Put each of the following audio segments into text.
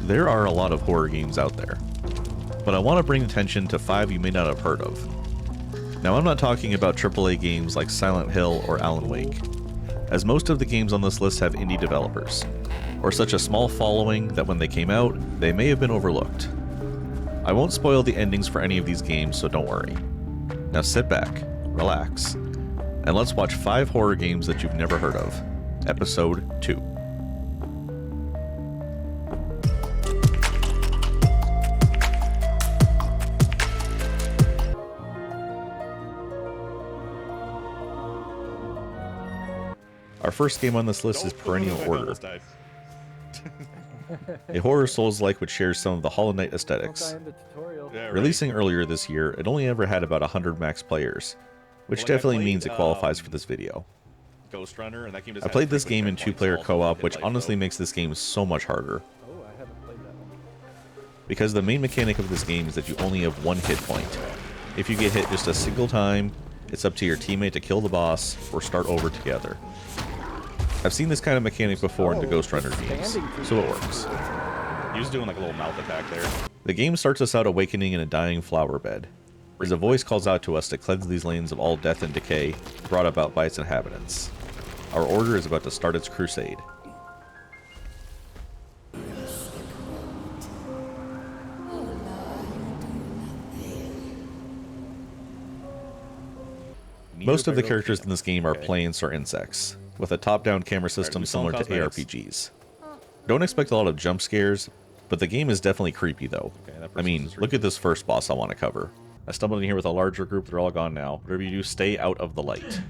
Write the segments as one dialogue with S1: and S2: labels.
S1: There are a lot of horror games out there, but I want to bring attention to 5 you may not have heard of. Now, I'm not talking about AAA games like Silent Hill or Alan Wake, as most of the games on this list have indie developers, or such a small following that when they came out, they may have been overlooked. I won't spoil the endings for any of these games, so don't worry. Now sit back, relax, and let's watch 5 horror games that you've never heard of. Episode 2. Our first game on this list is Perennial Order, a horror Souls-like which shares some of the Hollow Knight aesthetics. Releasing earlier this year, it only ever had about 100 max players, which definitely means it qualifies for this video. I played this game in 2-player co-op, which honestly makes this game so much harder. Because the main mechanic of this game is that you only have 1 hit point. If you get hit just a single time, it's up to your teammate to kill the boss or start over together. I've seen this kind of mechanic before in the Ghost Runner games, so it works.
S2: He was doing like a little mouth attack there.
S1: The game starts us out awakening in a dying flower bed, as a voice calls out to us to cleanse these lanes of all death and decay brought about by its inhabitants. Our order is about to start its crusade. Most of the characters in this game are plants or insects, with a top-down camera system similar to ARPGs. Don't expect a lot of jump scares, but the game is definitely creepy though. I mean, look at this first boss I want to cover. I stumbled in here with a larger group, they're all gone now. Whatever you do, stay out of the light.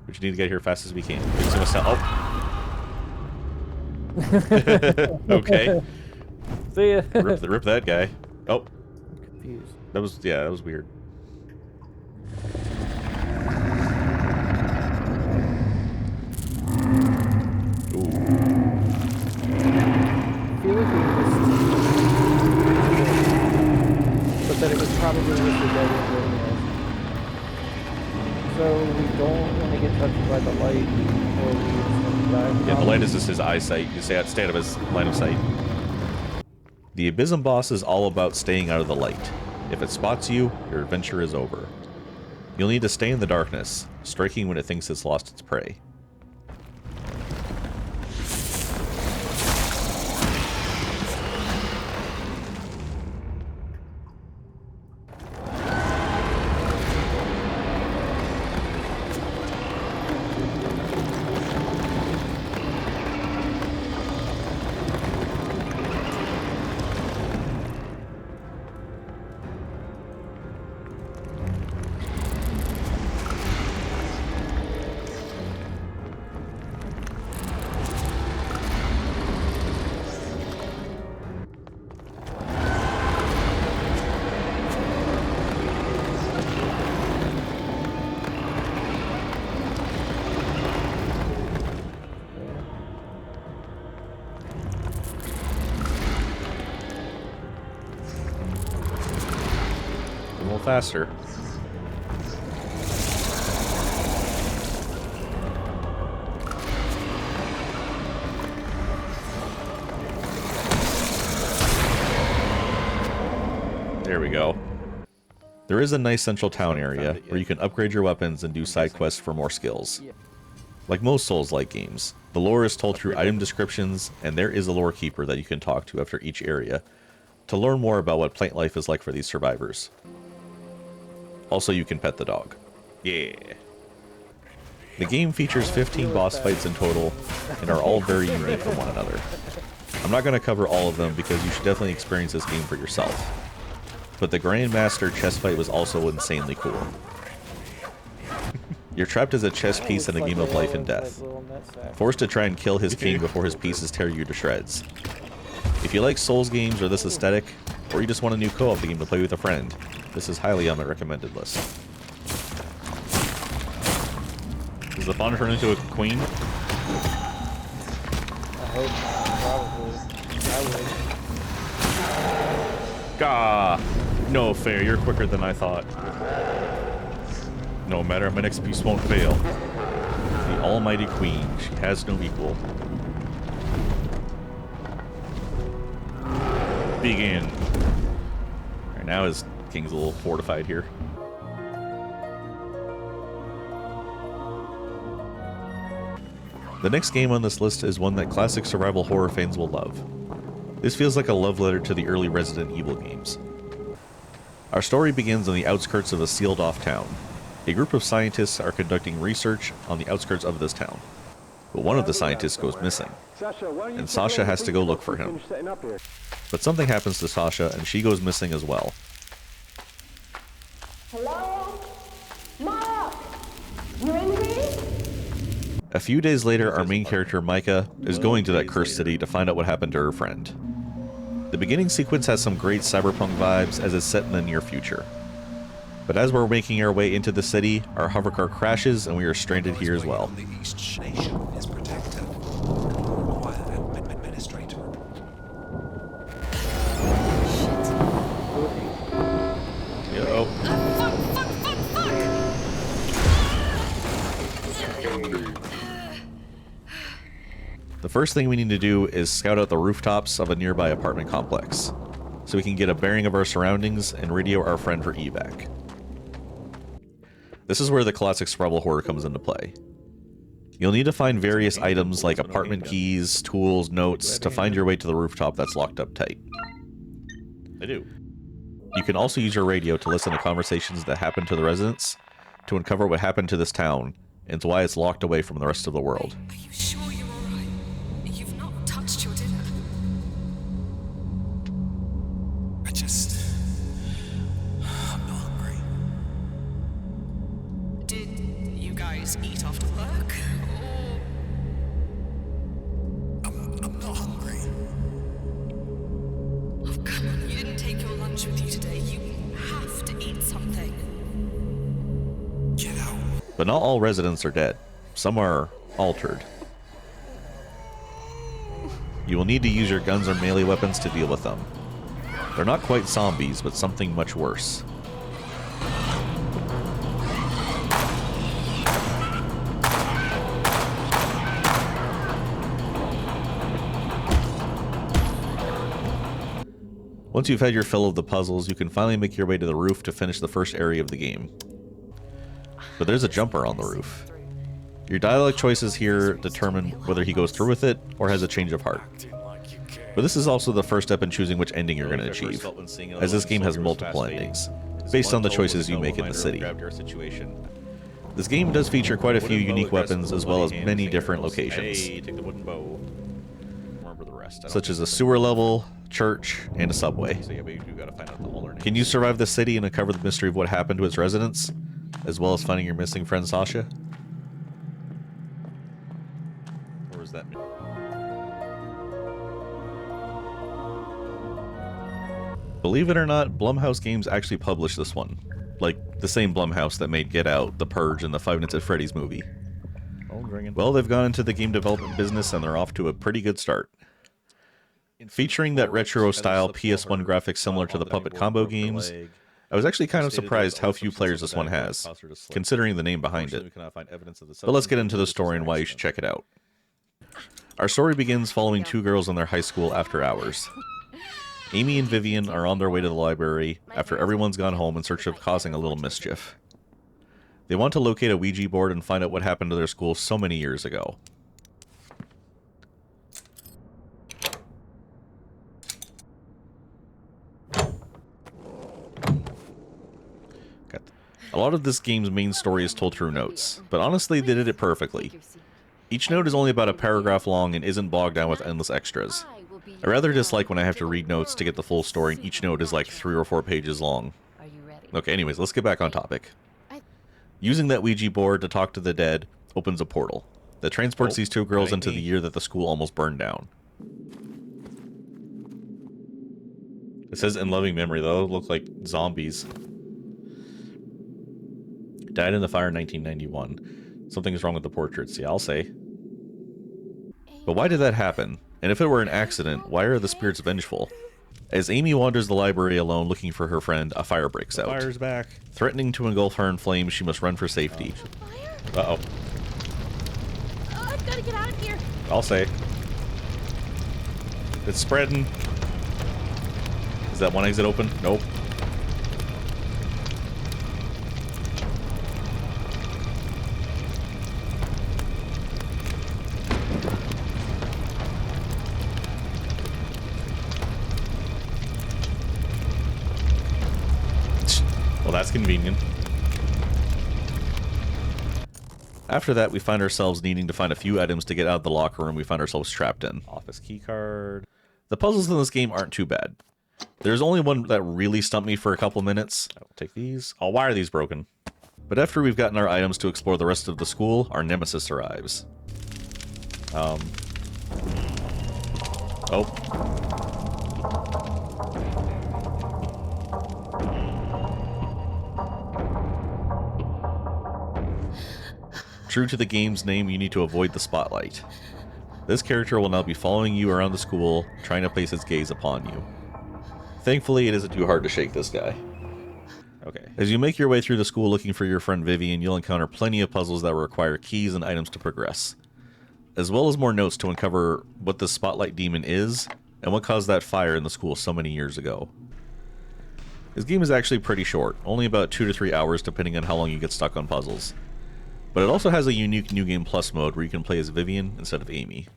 S1: We just need to get here fast as we can. Oh! Okay.
S3: See ya.
S1: Rip that guy. Oh.
S3: I'm confused.
S1: That was weird.
S3: But it was probably with the dead end. So we don't want to get touched by the light, or we just die.
S1: Yeah, the light is just his eyesight. You stay out of his line of sight. The Abysm boss is all about staying out of the light. If it spots you, your adventure is over. You'll need to stay in the darkness, striking when it thinks it's lost its prey. Faster. There we go. There is a nice central town area where you can upgrade your weapons and do side quests for more skills. Like most Souls-like games, the lore is told through item descriptions, and there is a lore keeper that you can talk to after each area to learn more about what plant life is like for these survivors. Also, you can pet the dog. Yeah. The game features 15 boss fights in total, and are all very unique from one another. I'm not going to cover all of them because you should definitely experience this game for yourself. But the Grandmaster chess fight was also insanely cool. You're trapped as a chess piece in a game of life and death, forced to try and kill his king before his pieces tear you to shreds. If you like Souls games or this aesthetic, or you just want a new co-op game to play with a friend, this is highly on my recommended list. Does the fawn turn into a queen?
S3: I hope probably. I would.
S1: Gah! No fair, you're quicker than I thought. No matter, my next piece won't fail. The almighty queen, she has no equal.
S2: begin.
S1: Alright, now his king's a little fortified here. The next game on this list is one that classic survival horror fans will love. This feels like a love letter to the early Resident Evil games. Our story begins on the outskirts of a sealed-off town. A group of scientists are conducting research on the outskirts of this town. But one of the scientists goes missing, and Sasha has to go look for him. But something happens to Sasha, and she goes missing as well.
S4: Hello? Mark! You in here?
S1: A few days later, our main character, Micah, is going to that cursed city to find out what happened to her friend. The beginning sequence has some great cyberpunk vibes as it's set in the near future. But as we're making our way into the city, our hovercar crashes and we are stranded here as well.
S2: Yo.
S1: The first thing we need to do is scout out the rooftops of a nearby apartment complex, so we can get a bearing of our surroundings and radio our friend for evac. This is where the classic survival horror comes into play. You'll need to find various items like apartment keys, tools, notes to find your way to the rooftop that's locked up tight.
S2: I do.
S1: You can also use your radio to listen to conversations that happen to the residents, to uncover what happened to this town, and why it's locked away from the rest of the world.
S5: Are you sure you're alright? You've not touched your dinner.
S6: I'm not hungry.
S5: Did you guys eat after work? Or...
S6: I'm not hungry.
S5: Oh, come on, you didn't take your lunch with you today. You have to eat something.
S6: Get out.
S1: But not all residents are dead. Some are altered. You will need to use your guns or melee weapons to deal with them. They're not quite zombies, but something much worse. Once you've had your fill of the puzzles, you can finally make your way to the roof to finish the first area of the game. But there's a jumper on the roof. Your dialogue choices here determine whether he goes through with it or has a change of heart. But this is also the first step in choosing which ending you're going to achieve, as this game has multiple endings, based on the choices you make in the city. This game does feature quite a few unique weapons as well as many different locations, such as a sewer level, church, and a subway. Can you survive the city and uncover the mystery of what happened to its residents, as well as finding your missing friend Sasha? Or is that me? Believe it or not, Blumhouse Games actually published this one. Like, the same Blumhouse that made Get Out, The Purge, and the Five Nights at Freddy's movie. Well, they've gone into the game development business and they're off to a pretty good start. Featuring that retro-style PS1 graphics similar to the Puppet Combo games, I was actually kind of surprised how few players this one has, considering the name behind it. But let's get into the story and why you should check it out. Our story begins following two girls in their high school after hours. Amy and Vivian are on their way to the library after everyone's gone home in search of causing a little mischief. They want to locate a Ouija board and find out what happened to their school so many years ago. A lot of this game's main story is told through notes, but honestly they did it perfectly. Each note is only about a paragraph long and isn't bogged down with endless extras. I rather dislike when I have to read notes to get the full story and each note is like 3 or 4 pages long. Okay, anyways, let's get back on topic. Using that Ouija board to talk to the dead opens a portal that transports these two girls into the year that the school almost burned down. It says in loving memory, though. Look like zombies. Died in the fire in 1991. Something's wrong with the portraits, yeah, I'll say. But why did that happen? And if it were an accident, why are the spirits vengeful? As Amy wanders the library alone looking for her friend, a fire breaks out.
S2: Fire's back.
S1: Threatening to engulf her in flames, she must run for safety.
S2: Uh-oh.
S4: Oh, I've got to get out of here.
S2: I'll say. It's spreading.
S1: Is that one exit open? Nope. Well, that's convenient. After that, we find ourselves needing to find a few items to get out of the locker room we find ourselves trapped in. Office keycard. The puzzles in this game aren't too bad. There's only one that really stumped me for a couple minutes. I'll take these. Oh, why are these broken? But after we've gotten our items to explore the rest of the school, our nemesis arrives. Oh. True to the game's name, you need to avoid the spotlight. This character will now be following you around the school, trying to place its gaze upon you. Thankfully, it isn't too hard to shake this guy. Okay. As you make your way through the school looking for your friend Vivian, you'll encounter plenty of puzzles that will require keys and items to progress, as well as more notes to uncover what the spotlight demon is and what caused that fire in the school so many years ago. This game is actually pretty short, only about 2 to 3 hours depending on how long you get stuck on puzzles. But it also has a unique New Game Plus mode where you can play as Vivian instead of Amy.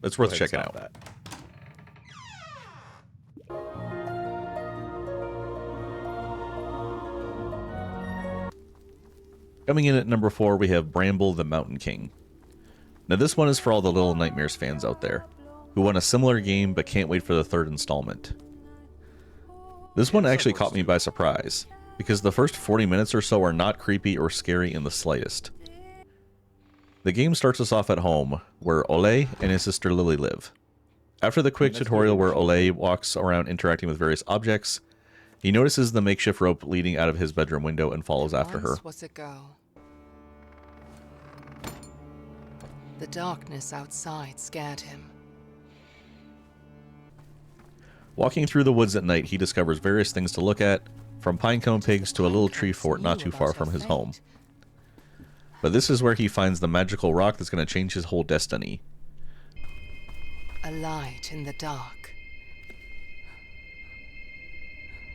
S1: It's worth checking out.
S2: That.
S1: Coming in at number 4, we have Bramble the Mountain King. Now this one is for all the Little Nightmares fans out there, who want a similar game but can't wait for the 3rd installment. This one actually caught me by surprise, because the first 40 minutes or so are not creepy or scary in the slightest. The game starts us off at home, where Ole and his sister Lily live. After the quick tutorial where Ole walks around interacting with various objects, he notices the makeshift rope leading out of his bedroom window and follows after her.
S7: Was a girl. The darkness outside scared him.
S1: Walking through the woods at night, he discovers various things to look at, from pinecone pigs to a little tree fort not too far from his home. But this is where he finds the magical rock that's going to change his whole destiny.
S7: A light in the dark.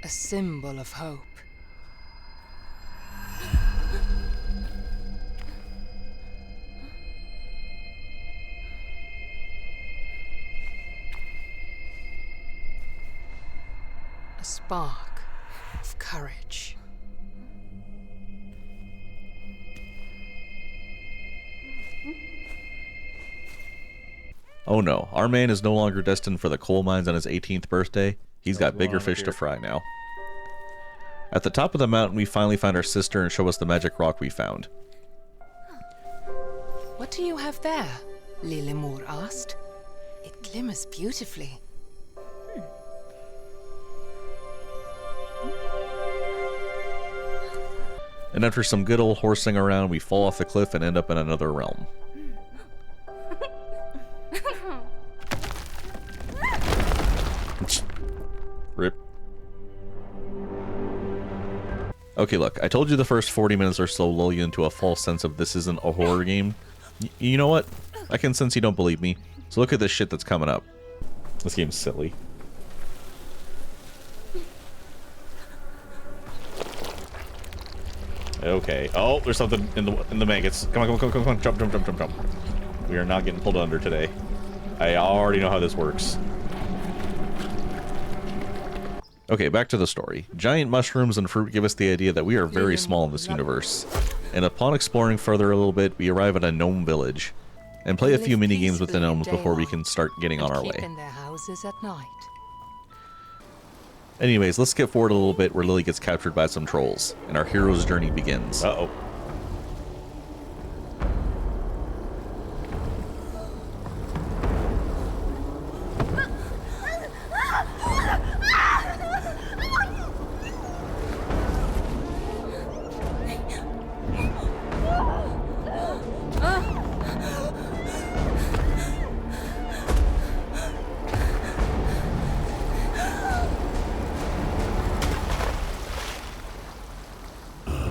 S7: A symbol of hope. A spark of courage.
S1: Oh no, our man is no longer destined for the coal mines on his 18th birthday. He's got bigger fish to fry now. At the top of the mountain, we finally find our sister and show us the magic rock we found.
S7: What do you have there? Lilimur asked. It glimmers beautifully.
S1: And after some good old horsing around, we fall off the cliff and end up in another realm. Rip. Okay, look, I told you the first 40 minutes or so lull you into a false sense of this isn't a horror game. You know what? I can sense you don't believe me. So look at this shit that's coming up. This game's silly. Okay. Oh, there's something in the maggots. Come on, jump. We are not getting pulled under today. I already know how this works. Okay, back to the story. Giant mushrooms and fruit give us the idea that we are very small in this universe. And upon exploring further a little bit, we arrive at a gnome village and play a few mini games with the gnomes before we can start getting on our way.
S7: In their houses at night.
S1: Anyways, let's skip forward a little bit where Lily gets captured by some trolls, and our hero's journey begins.
S2: Uh-oh.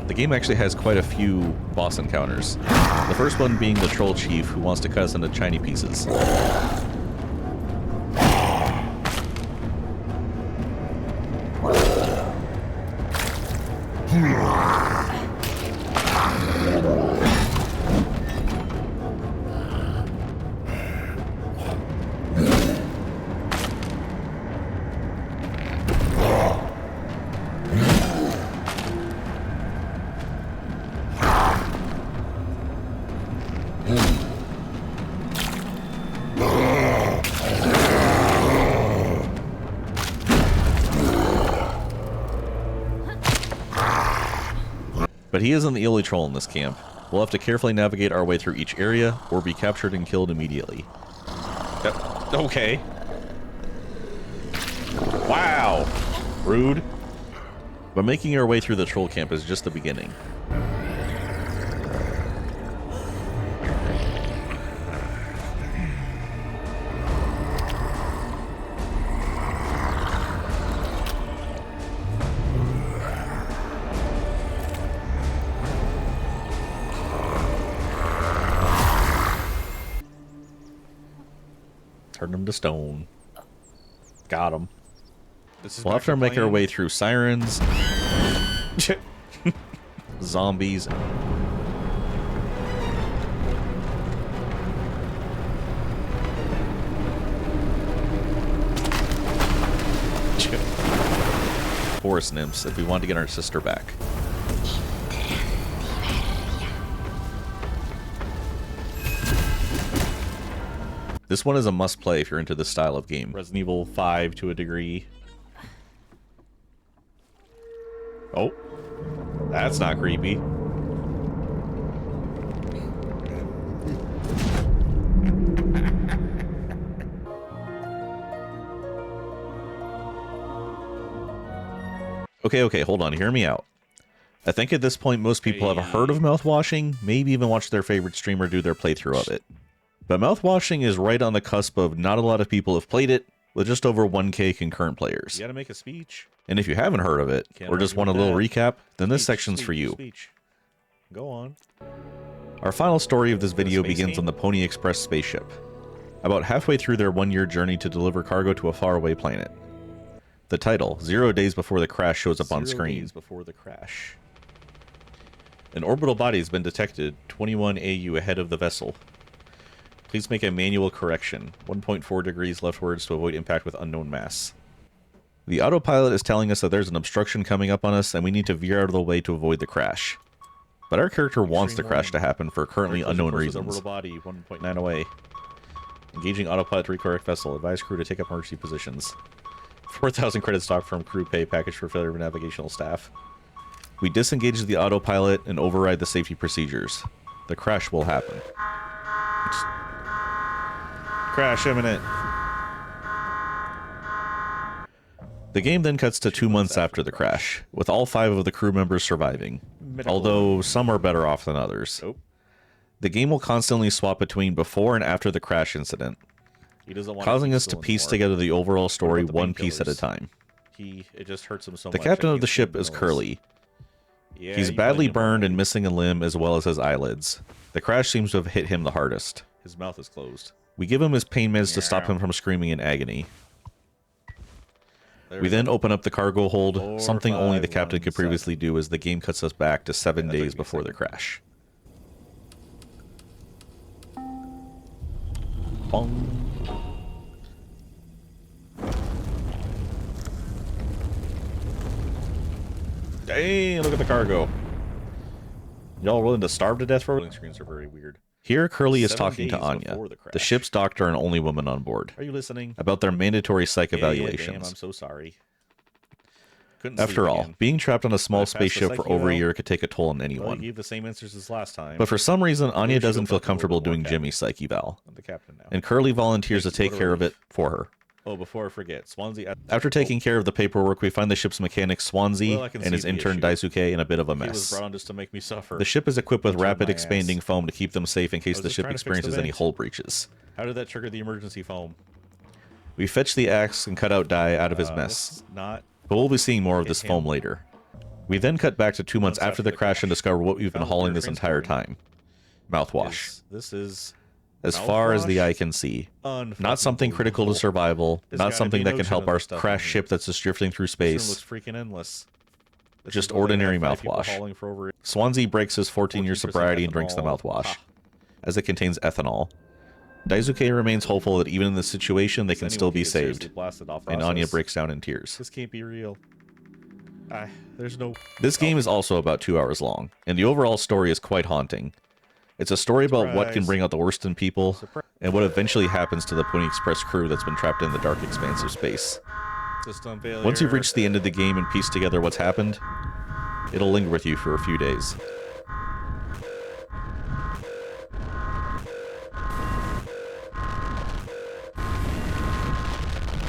S1: The game actually has quite a few boss encounters. The first one being the troll chief who wants to cut us into tiny pieces. But he isn't the only troll in this camp. We'll have to carefully navigate our way through each area, or be captured and killed immediately.
S2: Okay. Wow. Rude.
S1: But making our way through the troll camp is just the beginning.
S2: Turned him to stone. Got him.
S1: We'll have to make our way through sirens, zombies, forest nymphs if we want to get our sister back. This one is a must play if you're into this style of game.
S2: Resident Evil 5 to a degree. Oh. That's not creepy.
S1: Okay, hold on, hear me out. I think at this point most people have heard of Mouthwashing, maybe even watched their favorite streamer do their playthrough of it. But Mouthwashing is right on the cusp of not a lot of people have played it, with just over 1K concurrent players.
S2: You gotta make a speech.
S1: And if you haven't heard of it, or just want a little recap, then this section's for you.
S2: Go on.
S1: Our final story of this video begins on the Pony Express spaceship. About halfway through their one-year journey to deliver cargo to a faraway planet. The title, 0 days before the crash, shows up on screen.
S2: 0 days before the crash. An orbital body has been detected, 21 AU ahead of the vessel. Please make a manual correction, 1.4 degrees leftwards to avoid impact with unknown mass.
S1: The autopilot is telling us that there's an obstruction coming up on us and we need to veer out of the way to avoid the crash. But our character wants the crash to happen for currently unknown reasons.
S2: Orbital body, 1.9 away. Engaging autopilot to recorrect vessel. Advise crew to take up emergency positions. 4,000 credit stock from crew pay package for failure of navigational staff. We disengage the autopilot and override the safety procedures. The crash will happen. Crash imminent.
S1: The game then cuts to 2 months after the crash, with all 5 of the crew members surviving, although some are better off than others.
S2: Nope.
S1: The game will constantly swap between before and after the crash incident, causing us to piece together the overall story one piece at a time.
S2: It just hurts him so
S1: The
S2: much.
S1: captain of the ship is Curly.
S2: Yeah,
S1: He's badly burned and missing a limb as well as his eyelids. The crash seems to have hit him the hardest.
S2: His mouth is closed.
S1: We give him his pain meds to stop him from screaming in agony. We then open up the cargo hold, something only the captain could previously do, as the game cuts us back to 7 days before the crash. Bong.
S2: Dang, look at the cargo. Y'all willing to starve to death for loading screens are very weird.
S1: Here, Curly is
S2: 7
S1: talking to
S2: days
S1: Anya,
S2: before the
S1: the
S2: crash.
S1: ship's doctor and only woman on board,
S2: Are you listening?
S1: about their mandatory psych
S2: Damn,
S1: evaluations.
S2: I'm so sorry. Couldn't
S1: After
S2: sleep
S1: all,
S2: again.
S1: being trapped on a small
S2: I passed the
S1: spaceship
S2: psych
S1: for over a
S2: eval.
S1: year could take a toll on
S2: Well,
S1: anyone.
S2: he gave the same answers as last time.
S1: But for some reason, Anya
S2: we should
S1: doesn't
S2: go
S1: feel
S2: back to
S1: comfortable
S2: World War
S1: doing
S2: Cap.
S1: Jimmy's psych eval,
S2: I'm the captain now.
S1: and Curly volunteers to
S2: Thank you,
S1: take care of it for her.
S2: Oh, before I forget, Swansea.
S1: After taking care of the paperwork, we find the ship's mechanic Swansea
S2: Well, I can
S1: and
S2: see
S1: his
S2: the
S1: intern
S2: issue.
S1: Daisuke in a bit of a
S2: He was
S1: mess.
S2: brought on just to make me suffer.
S1: The ship is equipped with
S2: He turned
S1: rapid
S2: my
S1: expanding
S2: ass.
S1: foam to keep them safe in case
S2: was
S1: the
S2: just
S1: ship
S2: trying to fix the
S1: experiences any
S2: vent.
S1: hull breaches.
S2: How did that trigger the emergency foam?
S1: We fetch the axe and cut out Dai out of his
S2: This
S1: mess,
S2: is not.
S1: but we'll be seeing more of
S2: hit
S1: this
S2: him.
S1: foam later. We then cut back to 2 months after the crash and discover what we've been
S2: Found
S1: hauling
S2: clear
S1: this entire
S2: transporting.
S1: time. Mouthwash.
S2: This is
S1: As far as the
S2: mouthwash?
S1: eye can see.
S2: unfucking
S1: Not something critical to
S2: believable.
S1: survival,
S2: There's
S1: not
S2: gotta
S1: something
S2: be
S1: that
S2: no
S1: can help
S2: shit of
S1: our
S2: this stuff
S1: crash
S2: in here.
S1: ship that's just drifting through
S2: This room
S1: space.
S2: looks freaking endless.
S1: just ordinary mouthwash. Swansea breaks his 14-year sobriety and drinks the mouthwash, as it contains ethanol. Daisuke remains hopeful that even in this situation, they can still be saved, and Anya breaks down in tears.
S2: This can't be real. There's no...
S1: This game is also about 2 hours long, and the overall story is quite haunting. It's a story about what can bring out the worst in people, and what eventually happens to the Pony Express crew that's been trapped in the dark expanse of space.
S2: System failure.
S1: Once you've reached the end of the game and pieced together what's happened, it'll linger with you for a few days.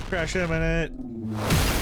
S2: Crash imminent.